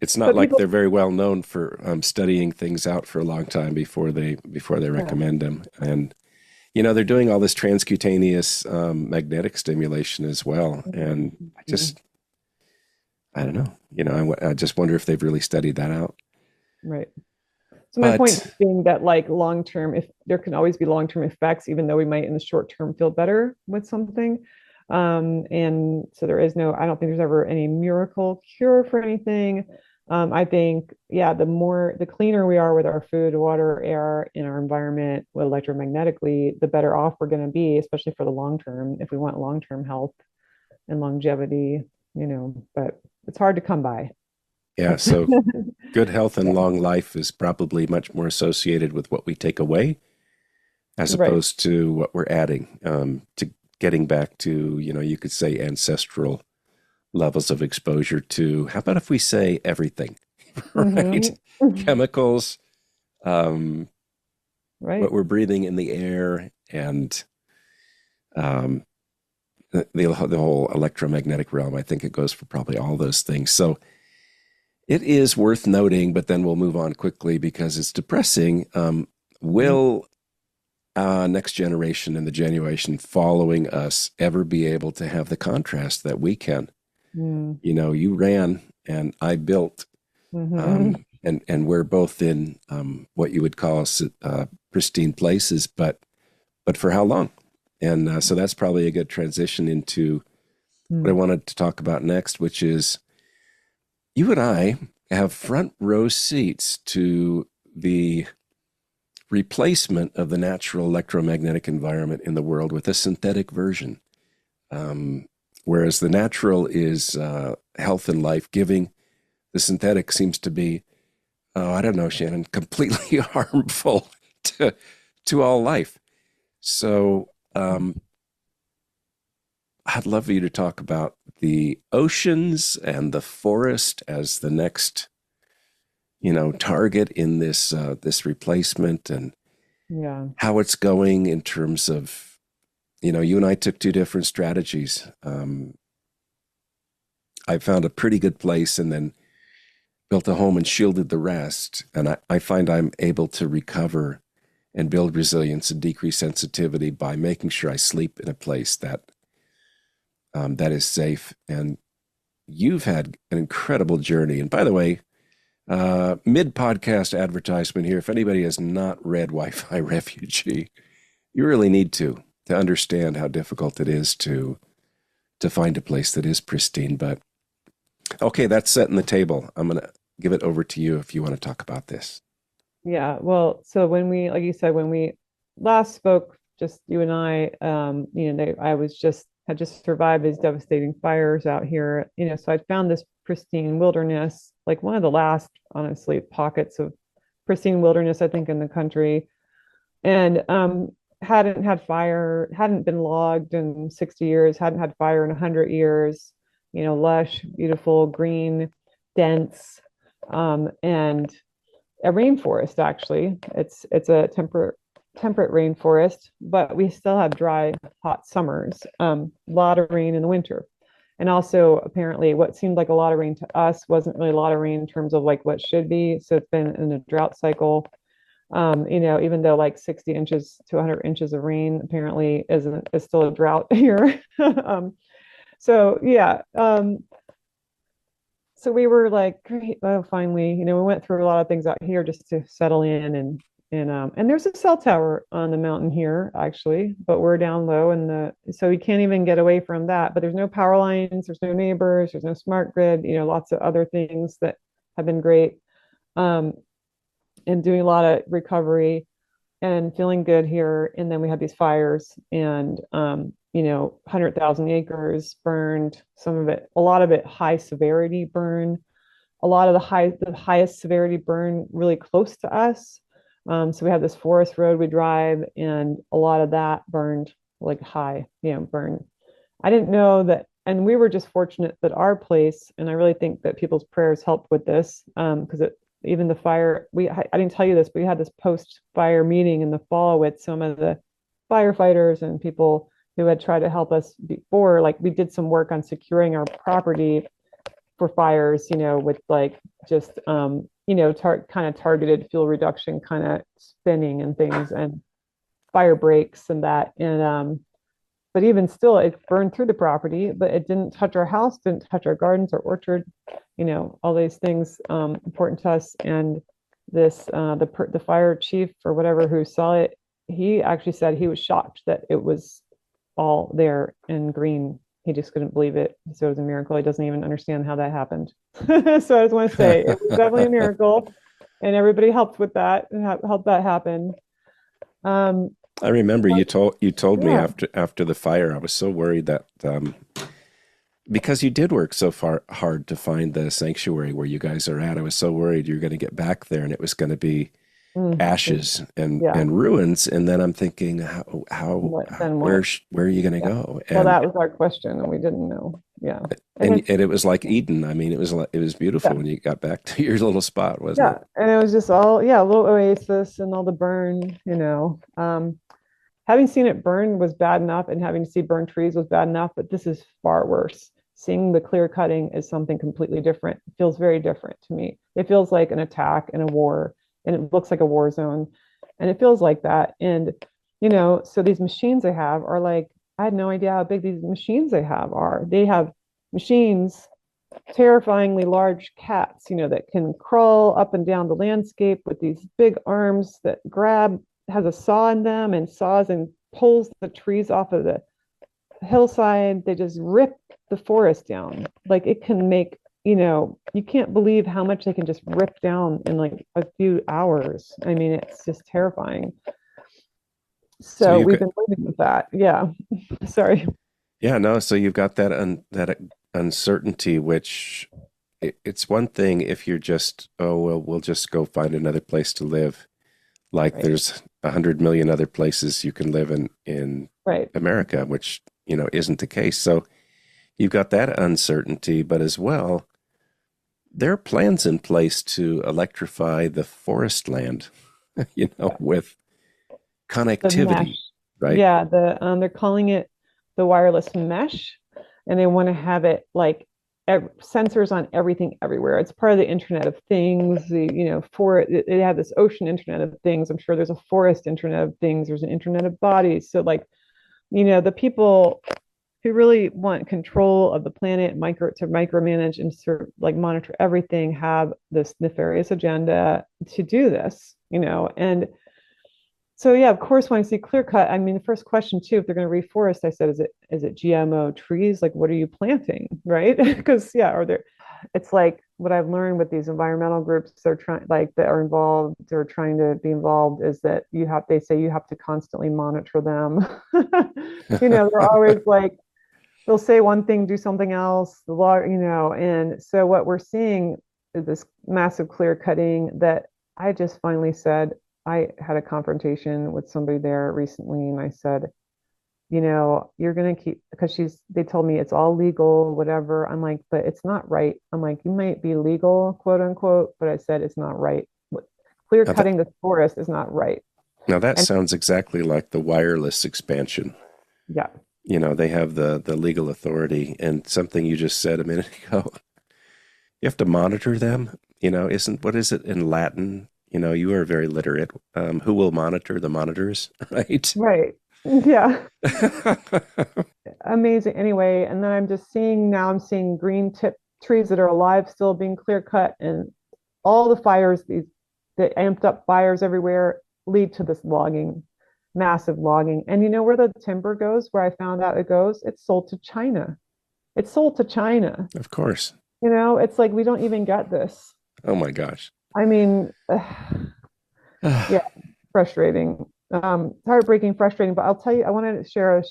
it's not But like people, they're very well known for studying things out for a long time before they yeah, recommend them. And they're doing all this transcutaneous magnetic stimulation as well. And Mhm. I don't know. I just wonder if they've really studied that out. Right. So my point But being that like long term, if there can always be long term effects, even though we might in the short term feel better with something. And so there is no, I don't think there's ever any miracle cure for anything. I think, yeah, the cleaner we are with our food, water, air, in our environment, electromagnetically, the better off we're going to be, especially for the long term, if we want long term health and longevity, but it's hard to come by. yeah, That's so good health and yeah, long life is probably much more associated with what we take away as right. opposed to what we're adding, to getting back to, you could say ancestral levels of exposure to, how about if we say everything, right? Hmm. Chemicals, um, what Right. we're breathing in the air, and um, the whole electromagnetic realm. I think it goes for probably all those things. So it is worth noting, but then we'll move on quickly because it's depressing. Will next generation and the generation following us ever be able to have the contrast that we can? Mm. You ran and I built, Hmm. and we're both in what you would call pristine places, but for how long? And so that's probably a good transition into what I Mm. wanted to talk about next, which is you and I have front row seats to the replacement of the natural electromagnetic environment in the world with a synthetic version. Um, Whereas the natural is health and life giving, the synthetic seems to be, oh, I don't know, Shannon, completely harmful to to all life. So I'd love for you to talk about the oceans and the forest as the next, target in this replacement, and Yeah. how it's going in terms of, you and I took two different strategies. I found a pretty good place and then built a home and shielded the rest. And I find I'm able to recover and build resilience and decrease sensitivity by making sure I sleep in a place that is safe. And you've had an incredible journey. And by the way, mid podcast advertisement here. If anybody has not read Wi-Fi Refugee, you really need to understand how difficult it is to find a place that is pristine. But okay, that's setting the table. I'm gonna give it over to you if you want to talk about this. Yeah. Well, so when we, like you said, when we last spoke, just you and I, I had just survived these devastating fires out here, so I found this pristine wilderness, like one of the last, honestly, pockets of pristine wilderness, I think, in the country. And hadn't had fire, hadn't been logged in 60 years, hadn't had fire in 100 years, lush, beautiful, green, dense, and a rainforest actually. It's a temperate rainforest, but we still have dry, hot summers, a lot of rain in the winter. And also, apparently, what seemed like a lot of rain to us wasn't really a lot of rain in terms of like what should be. So it's been in a drought cycle. Even though like 60 inches to 100 inches of rain apparently is still a drought here. So yeah, so we were like, great, oh, finally, we went through a lot of things out here just to settle in, and there's a cell tower on the mountain here actually, but we're down low, and so we can't even get away from that. But there's no power lines, there's no neighbors, there's no smart grid, lots of other things that have been great. Um, and doing a lot of recovery and feeling good here. And then we had these fires, and 100,000 acres burned, some of it, a lot of it high severity burn, a lot of the highest severity burn really close to us. So we have this forest road we drive, and a lot of that burned like high, burn. I didn't know that, and we were just fortunate that our place, and I really think that people's prayers helped with this, because even the fire, I didn't tell you this, but we had this post fire meeting in the fall with some of the firefighters and people who had tried to help us before. Like we did some work on securing our property for fires, with like just kind of targeted fuel reduction kind of spinning and things. And fire breaks and that. And but even still, it burned through the property, but it didn't touch our house, didn't touch our gardens or orchard, all these things important to us. And this the fire chief or whatever who saw it, he actually said he was shocked that it was all there in green. He just couldn't believe it. So it was a miracle. He doesn't even understand how that happened. So I just want to say it was definitely a miracle, and everybody helped with that and helped that happen. Um, I remember you told me yeah, after the fire, I was so worried that because you did work so far hard to find the sanctuary where you guys are at, I was so worried you're going to get back there and it was going to be mm, ashes and yeah. ruins. And then I'm thinking, how What then? What? where are you going to Yeah. go? Well, that was our question, and we didn't know. Yeah, and it's And it was like Eden. I mean, it was beautiful yeah, when you got back to your little spot, wasn't yeah, it? and it was just all a little oasis and all the burn. Having seen it burn was bad enough, and having to see burned trees was bad enough, but this is far worse. Seeing the clear cutting is something completely different. It feels very different to me. It feels like an attack and a war, and it looks like a war zone, and it feels like that. And so these machines they have are like, I had no idea how big these machines they have are. They have machines, terrifyingly large cats, that can crawl up and down the landscape with these big arms that grab, has a saw in them and saws and pulls the trees off of the hillside. They just rip the forest down. Like it can make, you can't believe how much they can just rip down in like a few hours. I mean, it's just terrifying. So So you we've got been living with that. Yeah. Sorry. Yeah, no, so you've got that uncertainty, which it's one thing if you're just, oh, well, we'll just go find another place to live. Like Right. there's 100 million other places you can live in Right. America, which, isn't the case. So you've got that uncertainty, but as well, there are plans in place to electrify the forest land, with The mesh. connectivity, right? Yeah, they're calling it the wireless mesh, and they want to have it like sensors on everything everywhere. It's part of the Internet of Things. For they have this ocean Internet of Things. I'm sure there's a forest Internet of Things. There's an Internet of Bodies. So like, the people who really want control of the planet, micromanage and sort of like monitor everything, have this nefarious agenda to do this. And so yeah, of course, when I see clear cut, I mean the first question too, if they're going to reforest, I said, is it GMO trees? Like, what are you planting, right? Because yeah, or there, it's like what I've learned with these environmental groups, they're trying like that are involved, they're trying to be involved, is that they say you have to constantly monitor them. They're always like they'll say one thing, do something else, the law, and so what we're seeing is this massive clear cutting that I just finally said, I had a confrontation with somebody there recently, and I said, you're going to keep, because they told me it's all legal, whatever. I'm like, but it's not right. I'm like, you might be legal, quote unquote, but I said it's not right. Clear Now that cutting the forest is not right. now that And sounds exactly like the wireless expansion. yeah, They have the legal authority, and something you just said a minute ago, you have to monitor them. Isn't what is it in Latin? You are very literate. Who will monitor the monitors, right? right. Yeah. Amazing anyway. And then I'm seeing green tip trees that are alive still being clear cut, and all the fires, the amped up fires everywhere lead to this logging, massive logging. And you know where the timber goes, where I found out it goes? It's sold to China. It's sold to China. Of course. It's like we don't even get this. Oh my gosh. I mean, yeah, frustrating, heartbreaking, frustrating. But I'll tell you, I wanted to share a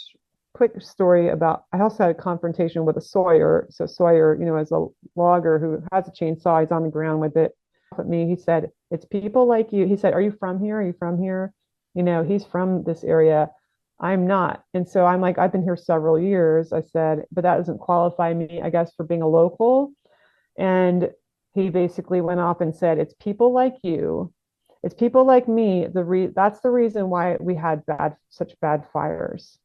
quick story about. I also had a confrontation with a sawyer. So Sawyer, is a logger who has a chainsaw. He's on the ground with it. At me, he said, "It's people like you." He said, "Are you from here? Are you from here?" He's from this area. I'm not, and so I'm like, I've been here several years. I said, but that doesn't qualify me, I guess, for being a local. And he basically went off and said, "It's people like you, it's people like me. That's the reason why we had such bad fires.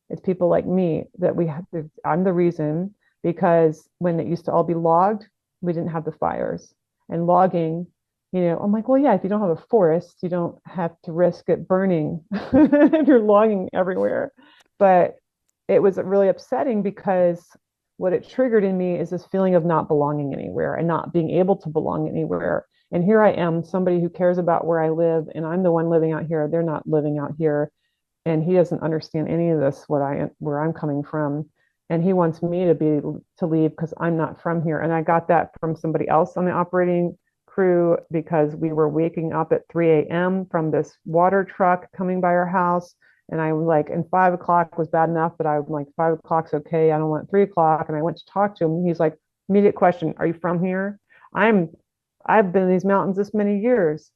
It's people like me that we had. I'm the reason, because when it used to all be logged, we didn't have the fires. And logging I'm like, well, yeah, if you don't have a forest, you don't have to risk it burning if you're logging everywhere. But it was really upsetting because what it triggered in me is this feeling of not belonging anywhere and not being able to belong anywhere. And here I am, somebody who cares about where I live, and I'm the one living out here. They're not living out here, and he doesn't understand any of this, where I'm coming from. And he wants me to leave because I'm not from here. And I got that from somebody else on the operating crew because we were waking up at 3 a.m. from this water truck coming by our house. And I was like, and 5 o'clock was bad enough, but I was like, 5 o'clock's okay. I don't want 3 o'clock. And I went to talk to him. And he's like, immediate question, are you from here? I'm I've been in these mountains this many years.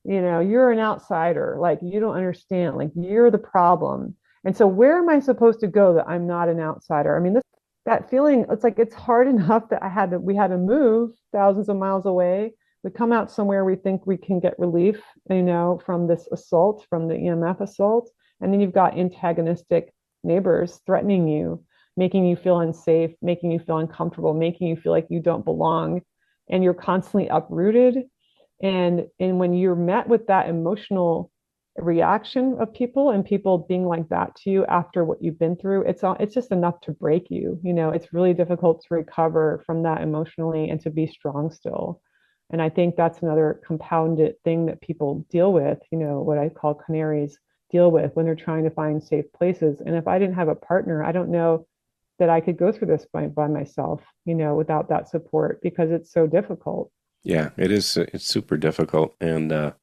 You're an outsider. Like, you don't understand. Like, you're the problem. And so where am I supposed to go that I'm not an outsider? I mean, this that feeling, it's like it's hard enough that we had to move thousands of miles away. We come out somewhere we think we can get relief, from this assault, from the EMF assault. And then you've got antagonistic neighbors threatening you, making you feel unsafe, making you feel uncomfortable, making you feel like you don't belong, and you're constantly uprooted. And when you're met with that emotional reaction of people and people being like that to you after what you've been through, it's just enough to break you. It's really difficult to recover from that emotionally and to be strong still. And I think that's another compounded thing that people deal with, what I call canaries deal with when they're trying to find safe places. And if I didn't have a partner, I don't know that I could go through this by myself, without that support, because it's so difficult. Yeah, it is. It's super difficult, and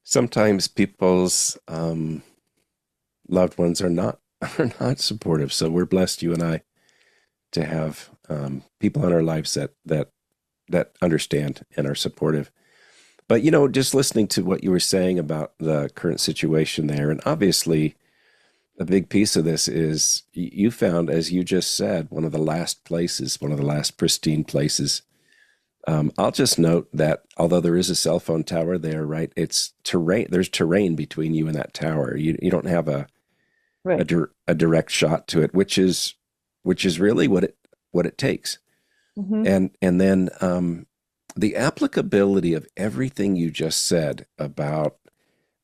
sometimes people's loved ones are not are not supportive. So we're blessed, you and I, to have people in our lives that understand and are supportive. But just listening to what you were saying about the current situation there, and obviously a big piece of this is you found, as you just said, one of the last places, one of the last pristine places. I'll just note that although there is a cell phone tower there, right? It's terrain. There's terrain between you and that tower. You don't have Right. a direct shot to it, which is really what it takes. Mm-hmm. And then the applicability of everything you just said about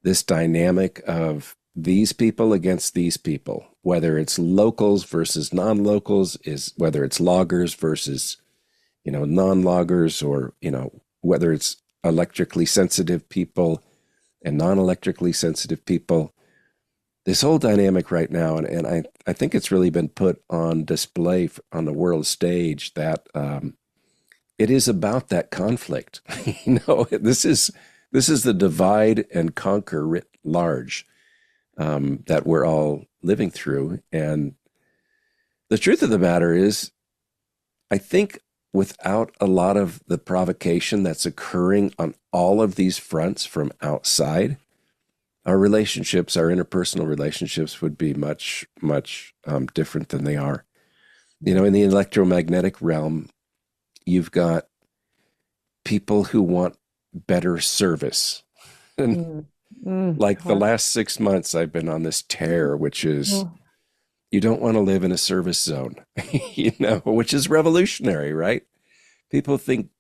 this dynamic of these people against these people, whether it's locals versus non-locals, is whether it's loggers versus non-loggers, or whether it's electrically sensitive people and non-electrically sensitive people. This whole dynamic right now, and I think it's really been put on display on the world stage, that it is about that conflict. This is the divide and conquer writ large, that we're all living through. And the truth of the matter is, I think without a lot of the provocation that's occurring on all of these fronts from outside, our relationships, our interpersonal relationships, would be much, much different than they are. In the electromagnetic realm, you've got people who want better service. And Mm. Mm. like the last 6 months, I've been on this tear, which is Oh. you don't want to live in a service zone, which is revolutionary, right? People think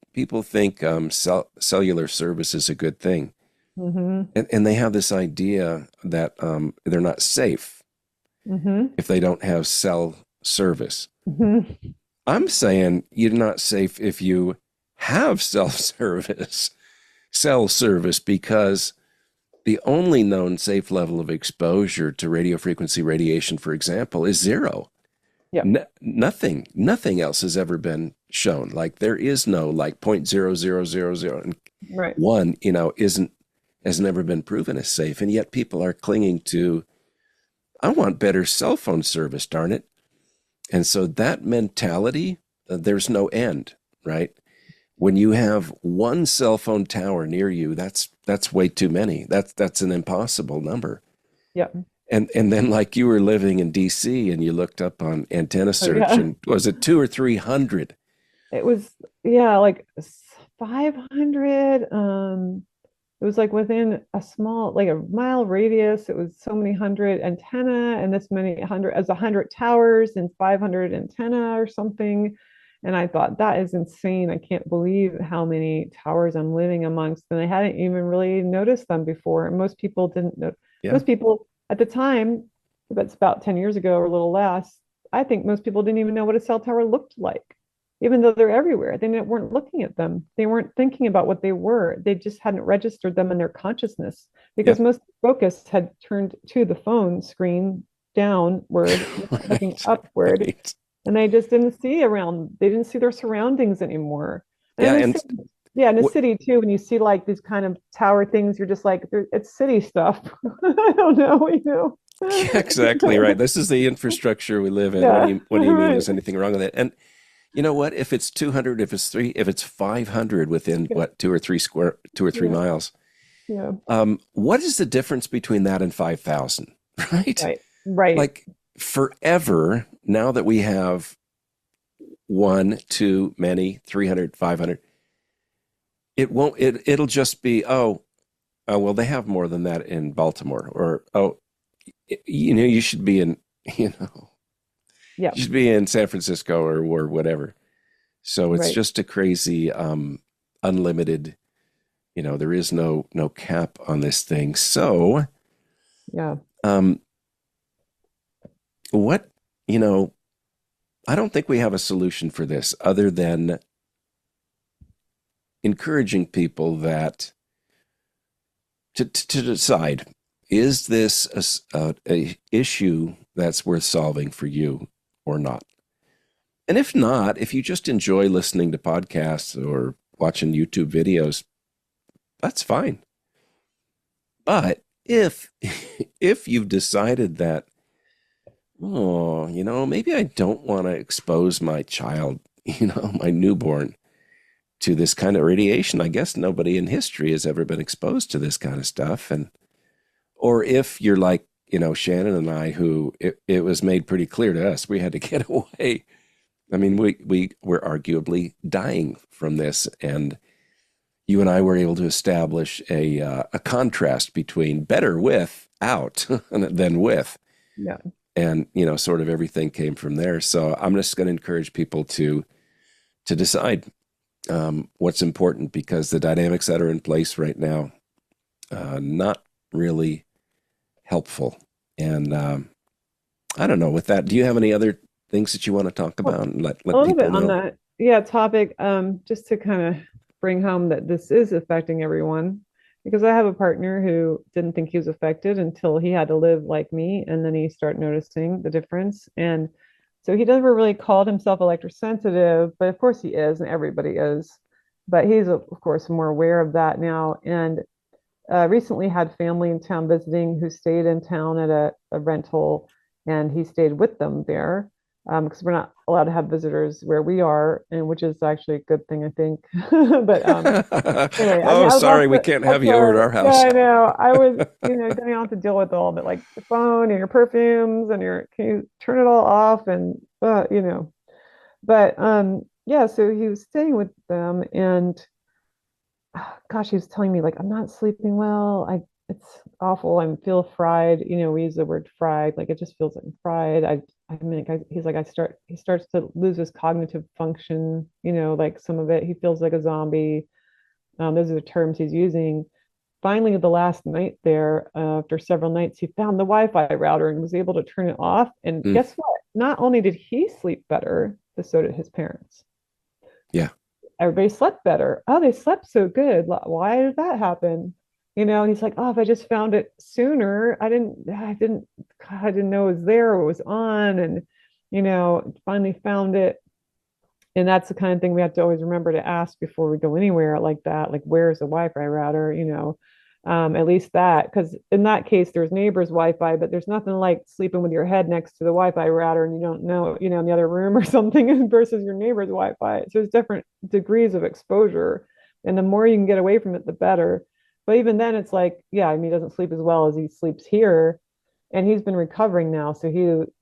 cellular service is a good thing, Mm-hmm. and they have this idea that they're not safe Mm-hmm. if they don't have cell service. Mm-hmm. I'm saying you're not safe if you have cell service, because the only known safe level of exposure to radio frequency radiation, for example, is zero. Yep. Nothing else has ever been shown. Like, there is no like 0.0000, and Right. one, isn't has never been proven as safe. And yet people are clinging to, I want better cell phone service, darn it. And so that mentality, there's no end, right? When you have one cell phone tower near you, that's way too many. That's an impossible number. Yep. And then, like, you were living in DC and you looked up on antenna Oh, search, yeah. and was it 200 or 300? It was, yeah, like 500. It was like within a small, like a mile radius. It was so many hundred antenna and this many hundred, as 100 towers and 500 antenna or something. And I thought, that is insane. I can't believe how many towers I'm living amongst. And I hadn't even really noticed them before. Most people didn't know. Yeah. Most people at the time, that's about 10 years ago or a little less, I think most people didn't even know what a cell tower looked like, even though they're everywhere. They weren't looking at them. They weren't thinking about what they were. They just hadn't registered them in their consciousness Yeah. because most focus had turned to the phone screen downward, looking Right. upward, Right. and they just didn't see around. They didn't see their surroundings anymore. And Yeah. in the And city, yeah, in the what, city too, when you see like these kind of tower things, you're just like, it's city stuff. I don't know, yeah, exactly right. This is the infrastructure we live in. Yeah, What do you mean? right. Is anything wrong with it? And you know what? If it's 200, if it's three, if it's 500 within Yeah, what, 2 or 3 yeah, miles, yeah. what is the difference between that and 5,000? Right? Right, right. Like forever, now that we have one, too many, 300, 500, it'll just be, oh, well, they have more than that in Baltimore, or, oh, you should be in, you know, Yeah, you should be in San Francisco or whatever. So it's right. just a crazy, unlimited, there is no cap on this thing. So, Yeah. um, what, you know, I don't think we have a solution for this other than encouraging people that to decide, is this a issue that's worth solving for you or not? And if not, if you just enjoy listening to podcasts or watching YouTube videos, that's fine. But if you've decided that, oh, maybe I don't want to expose my child, my newborn to this kind of radiation. I guess nobody in history has ever been exposed to this kind of stuff. And or if you're like, Shannon and I, who it was made pretty clear to us we had to get away. I mean, we were arguably dying from this, and you and I were able to establish a contrast between better without than with, Yeah. and sort of everything came from there. So I'm just going to encourage people to decide what's important, because the dynamics that are in place right now, not really helpful. And I don't know. With that, do you have any other things that you want to talk Well, about and a let little people bit on know? that, yeah, topic, just to kind of bring home that this is affecting everyone, because I have a partner who didn't think he was affected until he had to live like me, and then he started noticing the difference. And so he never really called himself electrosensitive, but of course he is, and everybody is. But he's of course more aware of that now. And recently had family in town visiting who stayed in town at a rental, and he stayed with them there because we're not allowed to have visitors where we are, and which is actually a good thing, I think. But anyway, I mean, Oh, I would sorry, love we to. can't I'm have you over at sorry. our Yeah, house. I know. I was, then you don't have to deal with all of it, like your phone and your perfumes and your. Can you turn it all off? And But yeah. So he was staying with them, and gosh, he was telling me like I'm not sleeping well. It's awful. I feel fried. We use the word fried. Like it just feels like I'm fried. I mean, he's like he starts to lose his cognitive function. Like some of it, he feels like a zombie. Those are the terms he's using. Finally, the last night there, after several nights, he found the Wi-Fi router and was able to turn it off. And Mm, guess what? Not only did he sleep better, but so did his parents. yeah. Everybody slept better. Oh, they slept so good. Why did that happen? He's like, oh, if I just found it sooner, I didn't know it was there or it was on. And, finally found it. And that's the kind of thing we have to always remember to ask before we go anywhere like that. Like, where's the Wi-Fi router? At least that, because in that case, there's neighbors' Wi-Fi, but there's nothing like sleeping with your head next to the Wi-Fi router and you don't know, in the other room or something versus your neighbor's Wi-Fi. So there's different degrees of exposure, and the more you can get away from it, the better. But even then, it's like, yeah, I mean, he doesn't sleep as well as he sleeps here, and he's been recovering now. So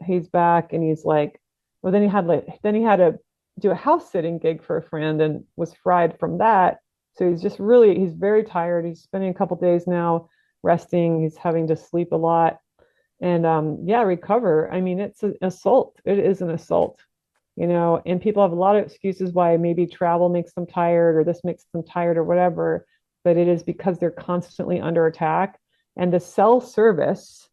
he's back, and he's like, well, then he had to do a house sitting gig for a friend and was fried from that. So he's very tired. He's spending a couple days now resting. He's having to sleep a lot and yeah, recover. I mean, it's an assault. It is an assault. And people have a lot of excuses why maybe travel makes them tired or this makes them tired or whatever, but it is because they're constantly under attack. And the cell service,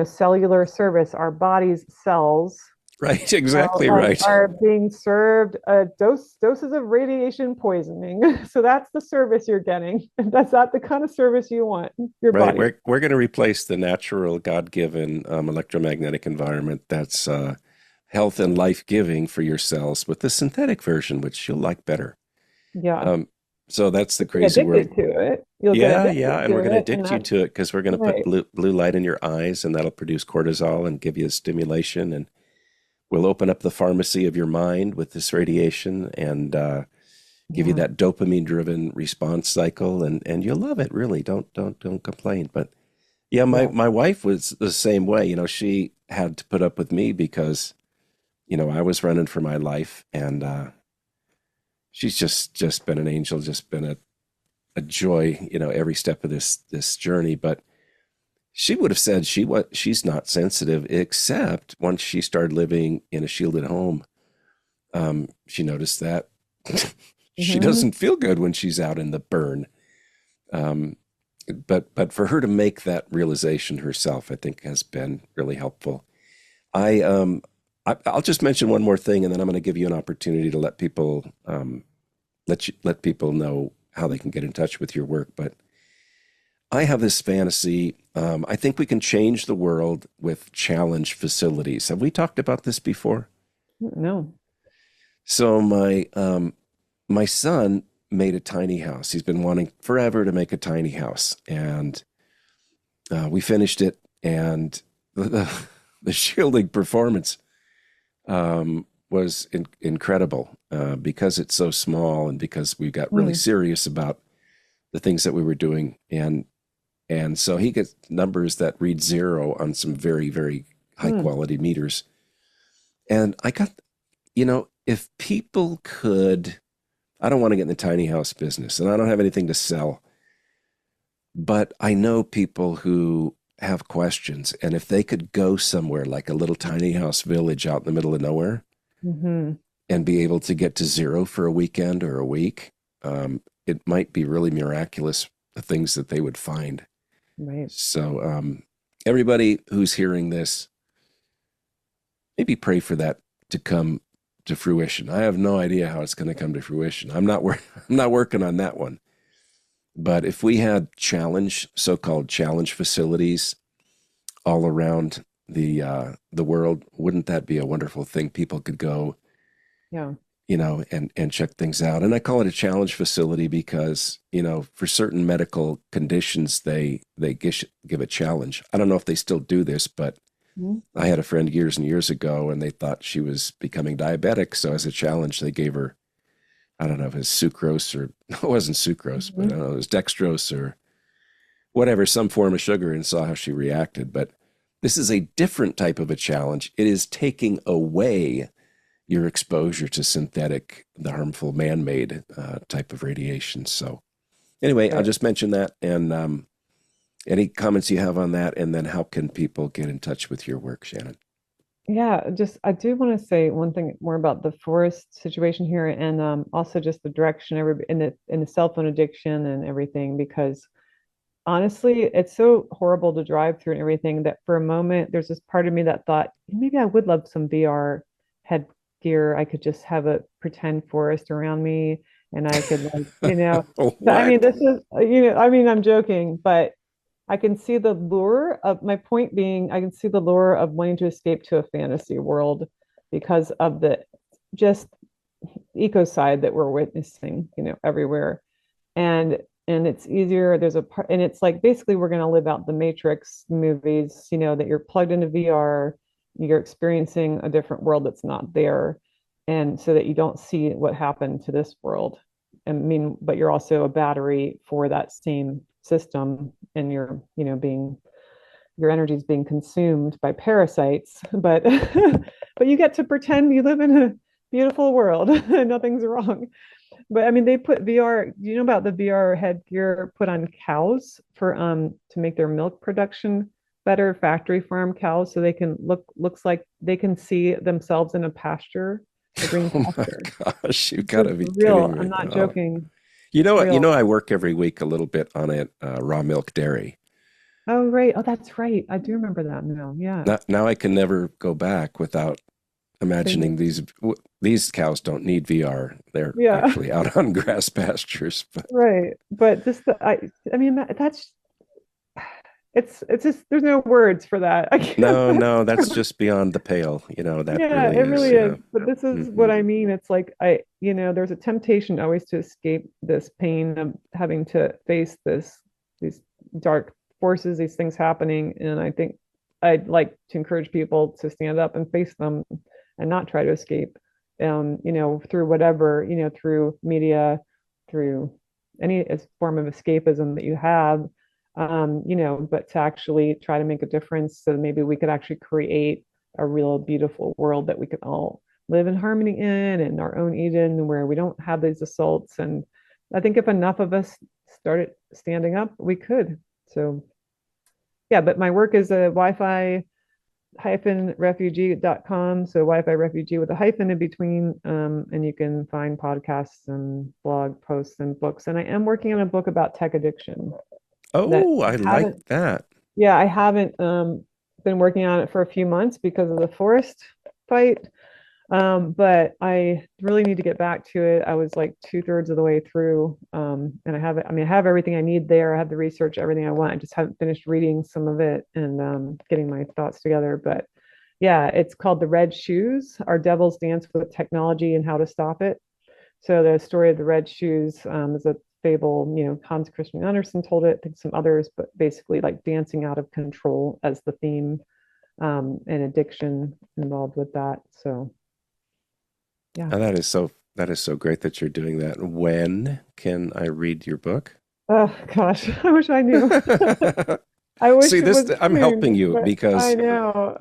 cellular service, our body's cells Right, exactly right. are being served doses of radiation poisoning. So that's the service you're getting. That's not the kind of service you want, your Right. body. We're going to replace the natural God-given electromagnetic environment that's health and life-giving for your cells with the synthetic version, which you'll like better. Yeah. Um, so that's the Get crazy world. addicted to it. You'll get Yeah, addicted yeah, and we're to going to it. And addict you that's to it because we're going to put right. blue light in your eyes, and that'll produce cortisol and give you a stimulation, and we'll open up the pharmacy of your mind with this radiation and give you Yeah. that dopamine-driven response cycle, and you'll love it. Really, don't complain. But yeah, my Yeah. my wife was the same way. She had to put up with me because I was running for my life, and she's just been an angel, just been a joy, every step of this journey. But she would have said she's not sensitive, except once she started living in a shielded home. She noticed that she Hmm. doesn't feel good when she's out in the burn. Um, but for her to make that realization herself, I think has been really helpful. I I'll just mention one more thing, and then I'm going to give you an opportunity to let people know how they can get in touch with your work. But I have this fantasy. I think we can change the world with challenge facilities. Have we talked about this before? No. So my son made a tiny house. He's been wanting forever to make a tiny house, and we finished it. And the shielding performance was incredible because it's so small, and because we got really Mm. serious about the things that we were doing. And so he gets numbers that read zero on some very, very high Mm. quality meters. And I got, if people could, I don't want to get in the tiny house business, and I don't have anything to sell, but I know people who have questions. And if they could go somewhere like a little tiny house village out in the middle of nowhere Hmm. and be able to get to zero for a weekend or a week, it might be really miraculous the things that they would find. Right. So, everybody who's hearing this, maybe pray for that to come to fruition. I have no idea how it's going to come to fruition. I'm not working on that one. But if we had so-called challenge facilities all around the world, wouldn't that be a wonderful thing? People could go, Yeah. and check things out. And I call it a challenge facility because, for certain medical conditions, they give a challenge. I don't know if they still do this, but Mm. I had a friend years and years ago, and they thought she was becoming diabetic. So as a challenge, they gave her, I don't know if it was sucrose or it wasn't sucrose, but I Hmm. don't know, it was dextrose or whatever, some form of sugar, and saw how she reacted. But this is a different type of a challenge. It is taking away your exposure to the harmful man-made type of radiation. So anyway, I'll Right. just mention that. And any comments you have on that, and then how can people get in touch with your work, Shannon? Yeah, just I do want to say one thing more about the forest situation here, and also just the direction in the cell phone addiction and everything, because honestly, it's so horrible to drive through and everything that for a moment there's this part of me that thought maybe I would love some VR headgear. I could just have a pretend forest around me and I could I mean What? this is I'm joking, but I can see the lure of my point being I can see the lure of wanting to escape to a fantasy world because of the just ecocide that we're witnessing, everywhere and it's easier there's a part and it's like basically we're going to live out the Matrix movies, that you're plugged into VR, you're experiencing a different world that's not there, and so that you don't see what happened to this world. I mean, but you're also a battery for that same system, and you're being your energy is being consumed by parasites, but but you get to pretend you live in a beautiful world and nothing's wrong. But I mean, they put VR. Do you know about the VR headgear put on cows for to make their milk production better, factory farm cows, so they can looks like they can see themselves in a pasture. the green Oh my pasture. gosh, you This got is to be real. kidding I'm me. not Oh. joking. You know It's what? real. I work every week a little bit on it, raw milk dairy. Oh, right. Oh, that's right. I do remember that now. Yeah. Now I can never go back without imagining Thinking, these cows don't need VR. They're yeah, actually out on grass pastures. But right. But just I mean, that's it's just there's no words for that. I can't. no, no, that's just beyond the pale. That Yeah, really it is. really is. But this is what Hmm. I mean. It's like there's a temptation always to escape this pain of having to face these dark forces, these things happening. And I think I'd like to encourage people to stand up and face them and not try to escape. Through whatever, through media, through any form of escapism that you have. But to actually try to make a difference so that maybe we could actually create a real beautiful world that we can all live in harmony in our own Eden where we don't have these assaults. And I think if enough of us started standing up, we could. So yeah, but my work is a Wi-Fi refugee.com. So Wi-Fi refugee with a hyphen in between. And you can find podcasts and blog posts and books. And I am working on a book about tech addiction that Oh, I I like haven't that. yeah, I haven't been working on it for a few months because of the forest fight. But I really need to get back to it. I was like two-thirds of the way through. And I have it, I mean, I have everything I need there. I have the research, everything I want. I just haven't finished reading some of it and getting my thoughts together. But yeah, it's called The Red Shoes, Our Devil's Dance with Technology and How to Stop It. So the story of the red shoes is a fable. Hans Christian Andersen told it. I think some others, but basically like dancing out of control as the theme, and addiction involved with that. So yeah. And that is so great that you're doing that. When can I read your book? Oh gosh, I wish I knew. I wish See, it this was I'm helping soon, you but I because know.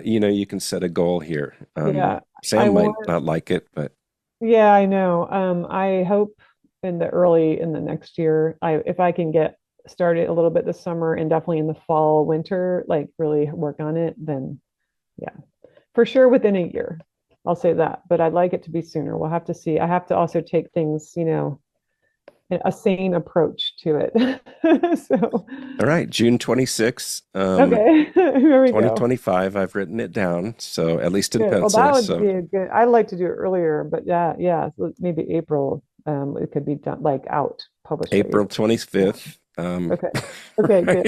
you can set a goal here. Yeah, I Sam might want. not like it, but Yeah, I know. I hope in the next year, if I can get started a little bit this summer and definitely in the fall, winter, like really work on it, then yeah, for sure within a year. I'll say that, but I'd like it to be sooner. We'll have to see. I have to also take things, a sane approach to it. So, all right, June 26th, okay, here we go. 2025. I've written it down, so at least in Good. Well, pencil. that would So be a good. I'd like to do it earlier, but yeah, yeah, so maybe April. It could be done like out published by April April. Yeah. 25th. Okay. Okay, good.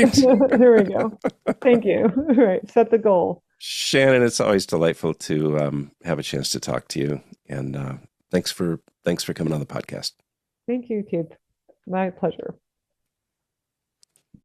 Right. Here we go. Thank you. All right. Set the goal. Shannon, it's always delightful to have a chance to talk to you, and thanks for coming on the podcast. Thank you, Keith. My pleasure.